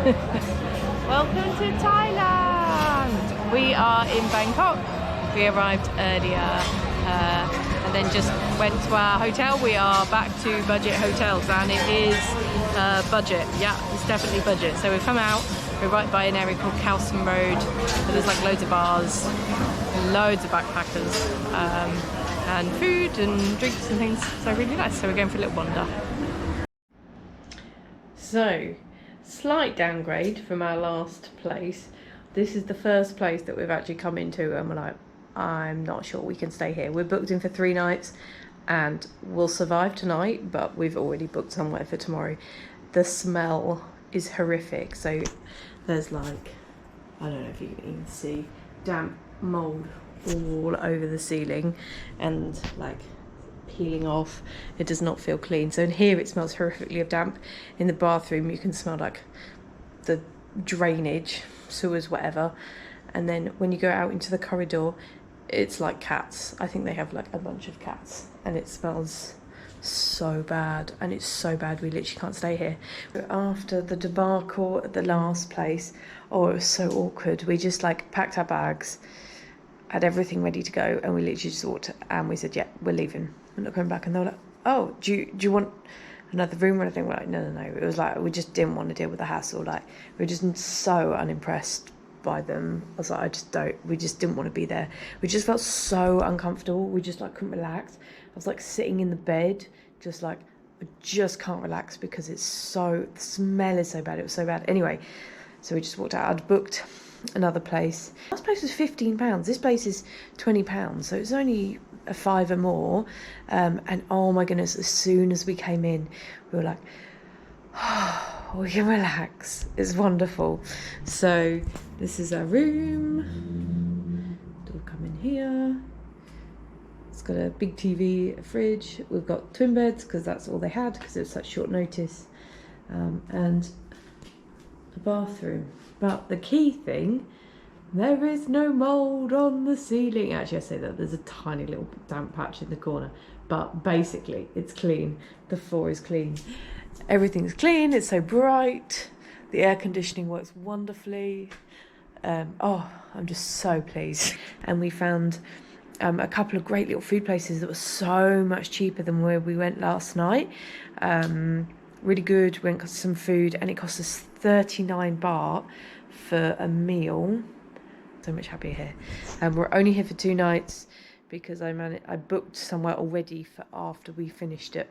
Welcome to Thailand! We are in Bangkok. We arrived earlier and then just went to our hotel. We are back to budget hotels and it is budget. Yeah, it's definitely budget. So we've come out, we're right by an area called Kowson Road. So there's like loads of bars, loads of backpackers and food and drinks and things. So really nice. So we're going for a little wander. So, slight downgrade from our last place. This is the first place that we've actually come into and we're like, I'm not sure we can stay here. We're booked in for 3 nights and we'll survive tonight, but we've already booked somewhere for tomorrow. The smell is horrific. So there's like, I don't know if you can even see, damp mold all over the ceiling and like peeling off. It does not feel clean. So in here it smells horrifically of damp. In the bathroom you can smell like the drainage, sewers, whatever. And then when you go out into the corridor, it's like cats. I think they have like a bunch of cats and it smells so bad, and it's so bad we literally can't stay here. After the debacle at the last place, oh, it was so awkward. We just like packed our bags, had everything ready to go, and we literally just walked and we said, yeah, we're leaving. We're not coming back. And they were like, oh, do you want another room or anything? We're like, no. It was like, we just didn't want to deal with the hassle. Like, we were just so unimpressed by them. I was like, we just didn't want to be there. We just felt so uncomfortable. We just like couldn't relax. I was like sitting in the bed, just like, I just can't relax because the smell is so bad. It was so bad. Anyway, so we just walked out. I'd booked another place. Last place was £15. This place is £20, so it's only a fiver more. And oh my goodness, as soon as we came in, we were like, oh, we can relax. It's wonderful. So this is our room. We'll come in here. It's got a big TV, a fridge. We've got twin beds because that's all they had because it was such short notice, and a bathroom. But the key thing, there is no mould on the ceiling. Actually, I say that there's a tiny little damp patch in the corner, but basically it's clean. The floor is clean. Everything's clean. It's so bright. The air conditioning works wonderfully. Oh, I'm just so pleased. And we found a couple of great little food places that were so much cheaper than where we went last night. Really good. We went got some food and it cost us 39 baht for a meal. So much happier here. We're only here for 2 nights because I booked somewhere already for after we finished at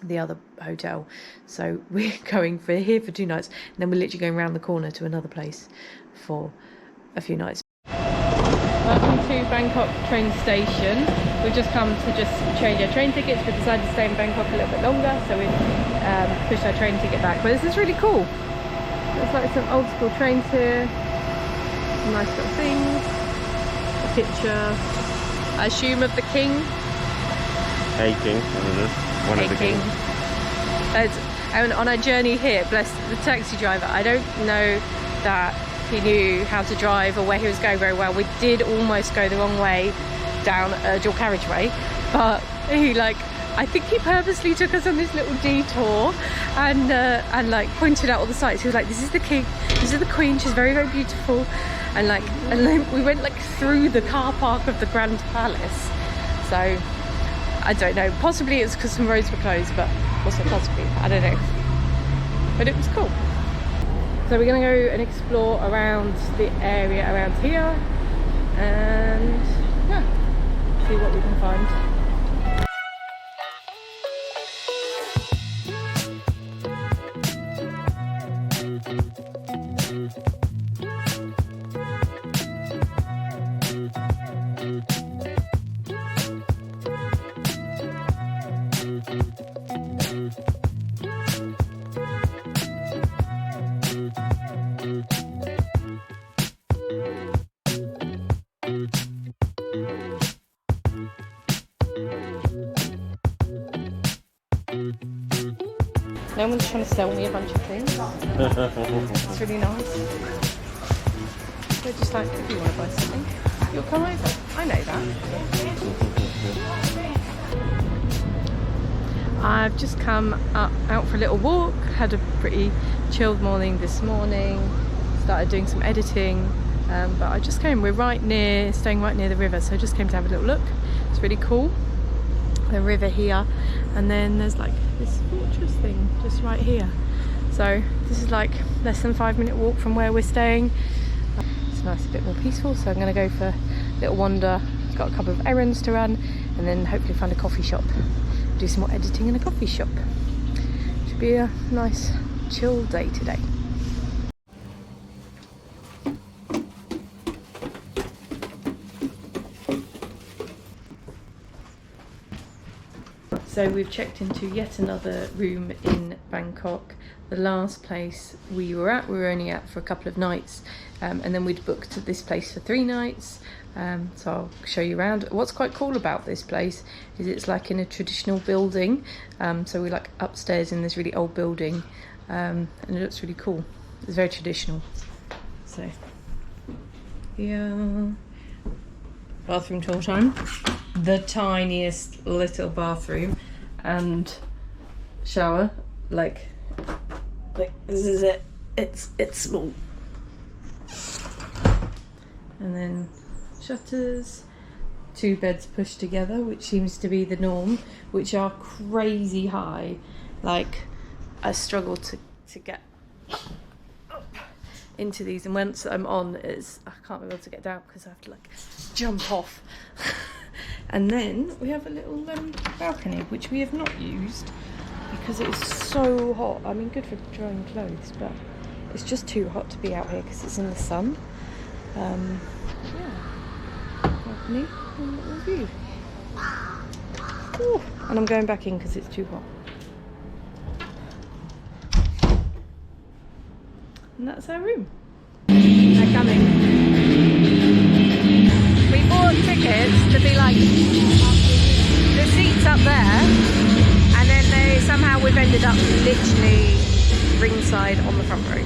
the other hotel. So we're here for 2 nights and then we're literally going around the corner to another place for a few nights. Welcome to Bangkok train station. We've just come to change our train tickets. We decided to stay in Bangkok a little bit longer, so we've pushed our train ticket back. But this is really cool. There's like some old school trains here, some nice little things, a picture, I assume, of the king. A king, I don't know. One of the king. And on our journey here, bless the taxi driver, I don't know that he knew how to drive or where he was going very well. We did almost go the wrong way down a dual carriageway, but I think he purposely took us on this little detour and like pointed out all the sights. He was like, this is the king, this is the queen, she's very, very beautiful. And then we went like through the car park of the Grand Palace. So I don't know, possibly it's because some roads were closed, but also possibly, I don't know. But it was cool. So we're going to go and explore around the area around here and yeah, see what we can find. No one's trying to sell me a bunch of things. It's really nice. They're just like, if you want to buy something, you'll come over. I know that. I've just come out for a little walk, had a pretty chilled morning this morning, started doing some editing, but I just came, we're staying right near the river, so I just came to have a little look. It's really cool, the river here, and then there's like this fortress thing just right here. So this is like less than 5-minute walk from where we're staying. It's nice, a bit more peaceful, so I'm going to go for a little wander. Got a couple of errands to run, and then hopefully find a coffee shop, do some more editing in a coffee shop. Should be a nice chill day today. So we've checked into yet another room in Bangkok. The last place we were only at for a couple of nights, and then we'd booked this place for 3 nights. So I'll show you around. What's quite cool about this place is it's like in a traditional building. So we're like upstairs in this really old building, and it looks really cool. It's very traditional. So yeah, bathroom tour time. The tiniest little bathroom and shower, like this is it. It's small. And then shutters, 2 beds pushed together, which seems to be the norm, which are crazy high. Like I struggle to get up into these, and once I'm on, I can't be able to get down because I have to like jump off. And then we have a little balcony, which we have not used because it is so hot. I mean, good for drying clothes, but it's just too hot to be out here because it's in the sun. Yeah, balcony and little view. Ooh, and I'm going back in because it's too hot. And that's our room. They're coming. We bought tickets to be like the seats up there, and then somehow we've ended up literally ringside on the front row.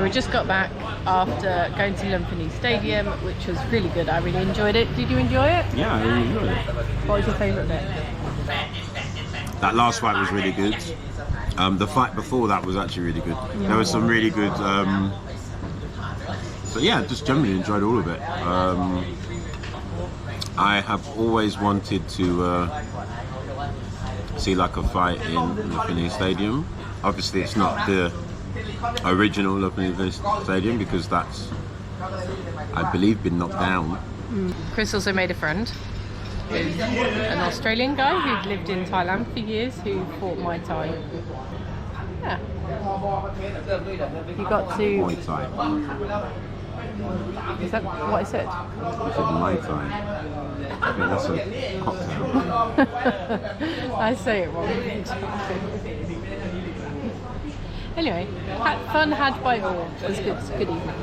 We just got back after going to Lumpinee Stadium, which was really good. I really enjoyed it. Did you enjoy it? Yeah, I really enjoyed it. What was your favourite bit? That last fight was really good. The fight before that was actually really good. There was some really good. So yeah, just generally enjoyed all of it. I have always wanted to see like a fight in Lumpinee Stadium. Obviously, it's not the original Lumpinee Stadium because that's, I believe, been knocked down. Chris also made a friend, who's an Australian guy who'd lived in Thailand for years, who fought Muay Thai. Yeah. You got to... Muay Thai. Is that what I said? You said Muay Thai. I think that's a cocktail. I say it wrong. Anyway, fun had by all. It was good. It's a good evening.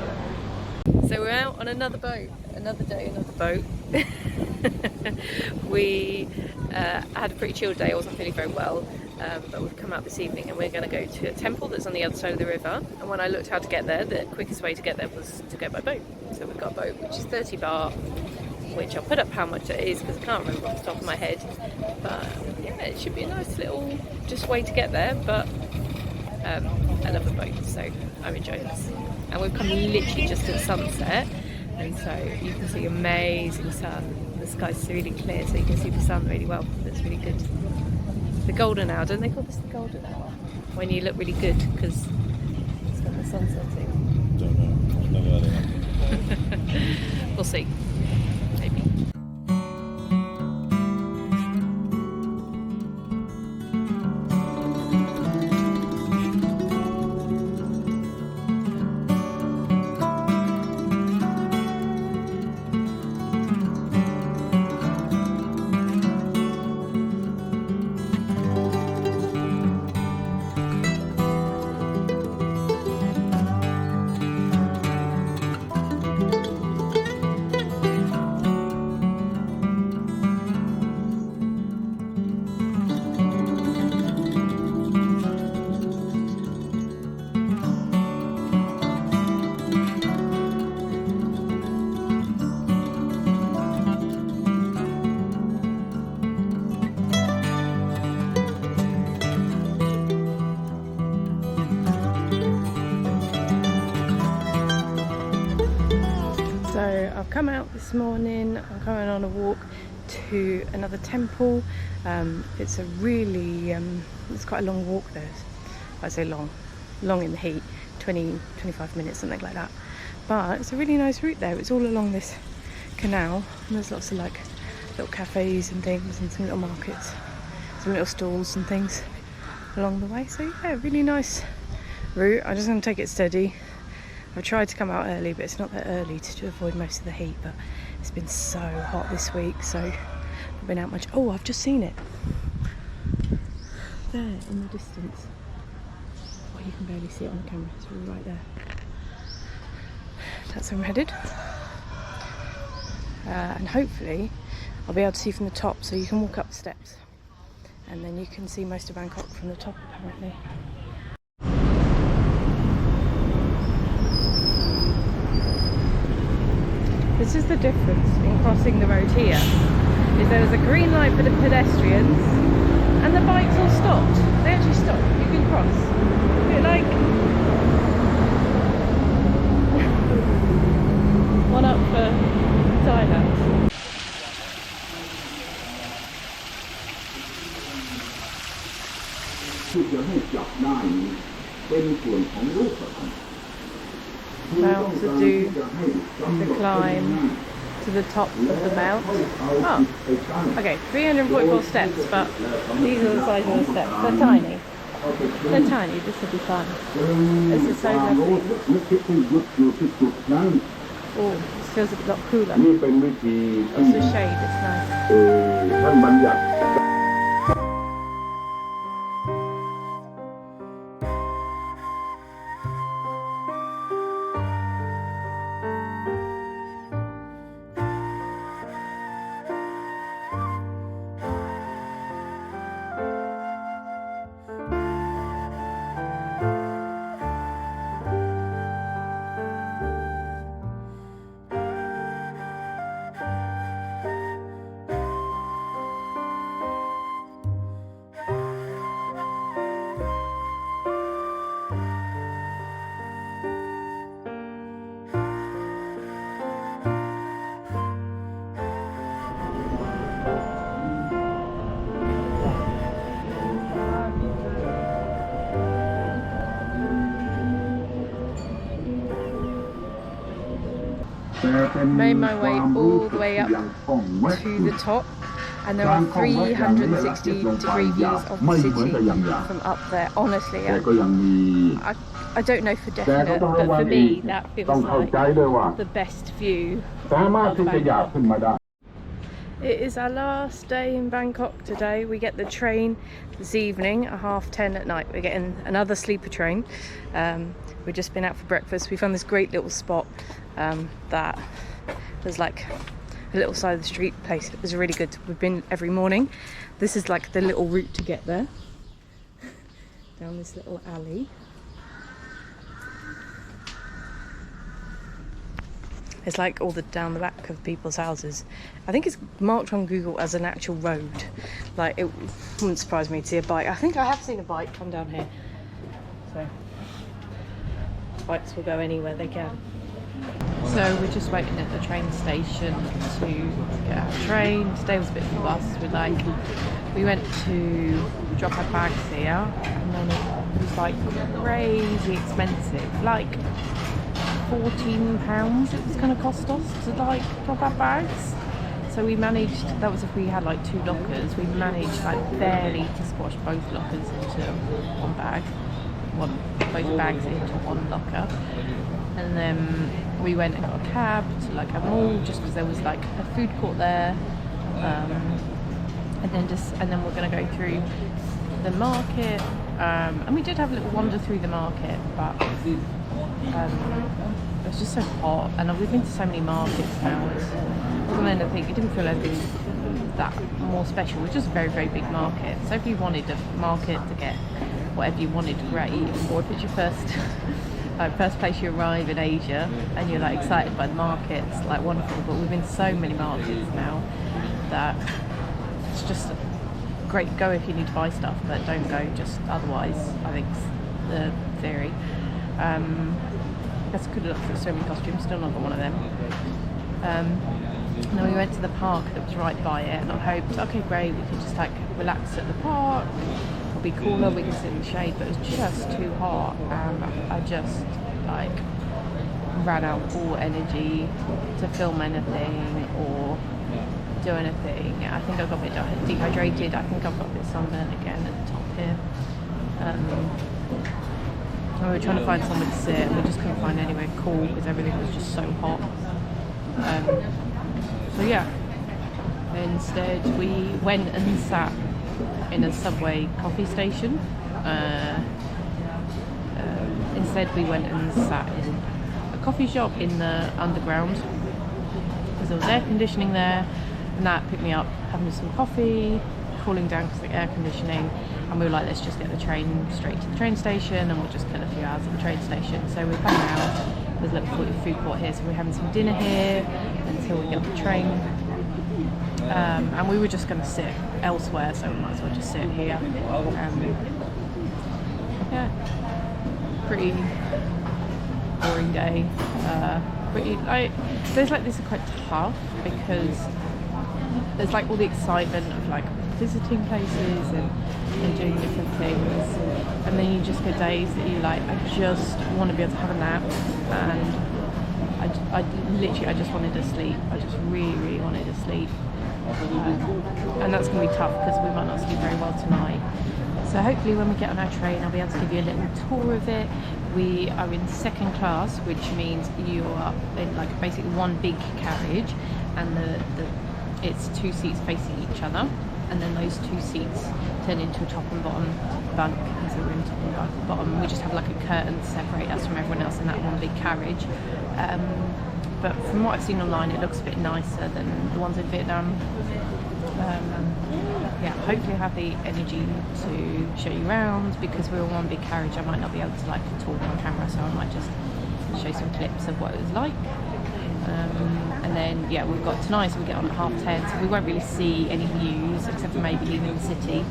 So we're out on another boat. Another day, another boat. We had a pretty chilled day. I wasn't feeling very well, but we've come out this evening and we're going to go to a temple that's on the other side of the river. And when I looked how to get there, the quickest way to get there was to go by boat. So we've got a boat, which is 30 baht, which I'll put up how much it is because I can't remember off the top of my head. But yeah, it should be a nice little just way to get there. But I love the boat, so I'm enjoying this. And we've come literally just at sunset, and so you can see amazing sun. The sky's really clear, so you can see the sun really well. That's really good. The golden hour, don't they call this the golden hour? When you look really good because it's when the sun's setting. Don't know. I've never heard of that. We'll see. Maybe. So I've come out this morning, I'm coming on a walk to another temple. It's a really, it's quite a long walk there. I say long in the heat, 20-25 minutes, something like that. But it's a really nice route there. It's all along this canal, and there's lots of like little cafes and things and some little markets, some little stalls and things along the way. So yeah, really nice route. I'm just going to take it steady. I've tried to come out early, but it's not that early to avoid most of the heat. But it's been so hot this week, so I've been out much. Oh, I've just seen it there in the distance. Oh, you can barely see it on the camera. It's right there. That's where I'm headed, and hopefully I'll be able to see from the top. So you can walk up the steps, and then you can see most of Bangkok from the top, apparently. This is the difference in crossing the road here, is there's a green light for the pedestrians and the bikes all stopped. They actually stopped, you can cross. A bit like one up for Thailand. About to do the climb to the top of the mount. Oh, okay, 344 steps, but these are the size of the steps. They're tiny. They're tiny, this will be fun. This is so lovely. Oh, this feels a lot cooler. It's the shade, it's nice. Made my way all the way up to the top, and there are 360 degree views of the city from up there. Honestly, I don't know for definite, but for me that feels like the best view of Bangkok. It is our last day in Bangkok today. We get the train this evening at 10:30 at night. We're getting another sleeper train. We've just been out for breakfast. We found this great little spot that was like a little side of the street place. It was really good. We've been every morning. This is like the little route to get there. Down this little alley. It's like all the down the back of people's houses. I think it's marked on Google as an actual road. Like, it wouldn't surprise me to see a bike. I think I have seen a bike come down here. So bikes will go anywhere they can. So we're just waiting at the train station to get our train. Today was a bit of a bus. We went to drop our bags here, and then it was like crazy expensive. Like £14 it was going to cost us to like drop our bags. So we managed, that was if we had like 2 lockers, we managed like barely to squash both lockers into one bag. Both bags into one locker. And then we went and got a cab to like a mall just because there was like a food court there, and then we're going to go through the market, and we did have a little wander through the market, but it was just so hot, and we've been to so many markets now. It wasn't anything, it didn't feel anything that more special. It was just a very, very big market. So if you wanted a market to get whatever you wanted, great. Or if it's your first place you arrive in Asia and you're like excited by the markets, like wonderful. But we've been to so many markets now that it's just great. Go if you need to buy stuff, but don't go just otherwise, I think's the theory. I guess I could have looked for swimming costumes, still not got one of them. And then we went to the park that was right by it, and I hoped, okay, great, we can just like relax at the park. It'll be cooler, we can sit in the shade, but it was just too hot, and I just like ran out all energy to film anything or do anything. I think I got a bit dehydrated. I think I've got a bit sunburnt again at the top here. We were trying to find somewhere to sit, and we just couldn't find anywhere cool because everything was just so hot. So yeah, instead we went and sat in a subway coffee station. Instead we went and sat in a coffee shop in the underground because there was air conditioning there, and that picked me up having some coffee, cooling down because of the air conditioning, and we were like, let's just get the train straight to the train station and we'll just kill a few hours at the train station. So we hung out, there's a little food court here, so we're having some dinner here until we get on the train. And we were just going to sit elsewhere, so we might as well just sit here. Yeah, pretty boring day. Days like this are quite tough because there's like all the excitement of like visiting places and doing different things, and then you just get days that you like, I just want to be able to have a nap, and I just wanted to sleep. I just really wanted to sleep. And that's going to be tough because we might not sleep very well tonight. So hopefully when we get on our train I'll be able to give you a little tour of it. We are in second class, which means you are in like basically one big carriage, and it's 2 seats facing each other, and then those 2 seats turn into a top and bottom bunk, and so we're in top and bottom. We just have like a curtain to separate us from everyone else in that one big carriage. But from what I've seen online, it looks a bit nicer than the ones in Vietnam. Yeah, hopefully I have the energy to show you around, because we're in one big carriage. I might not be able to like talk on camera, so I might just show some clips of what it was like. And then yeah, we've got tonight, so we get on at 10:30, so we won't really see any views except for maybe leaving the city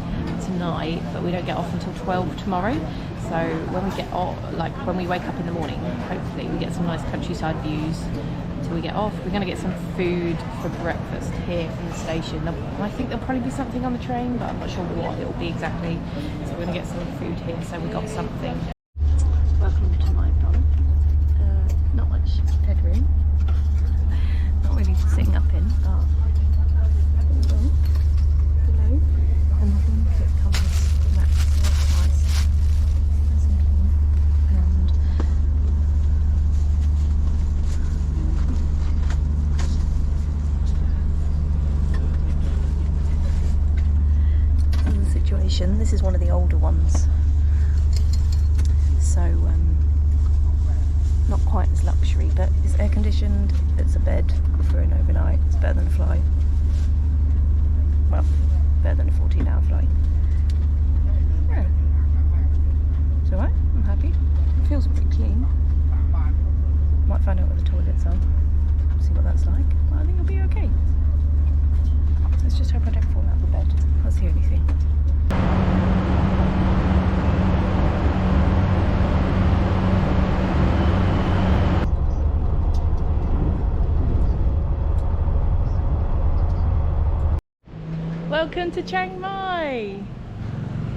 tonight, but we don't get off until 12 tomorrow. So when we get off, like when we wake up in the morning, hopefully we get some nice countryside views till we get off. We're going to get some food for breakfast here from the station. I think there'll probably be something on the train, but I'm not sure what it will be exactly. So we're going to get some food here, so we got something. Welcome to my bunk. Not much headroom. Not really for sitting up in, but below. And the blanket covers mats, so that's nice. This is one of the older ones, so not quite as luxury, but it's air conditioned, it's a bed for an overnight, it's better than a flight. Well, better than a 14-hour flight. Yeah. It's alright, I'm happy. It feels pretty clean. Might find out where the toilets are. see what that's like. But I think it'll be okay. Let's just hope I don't fall out of the bed. That's the only thing. Welcome to Chiang Mai.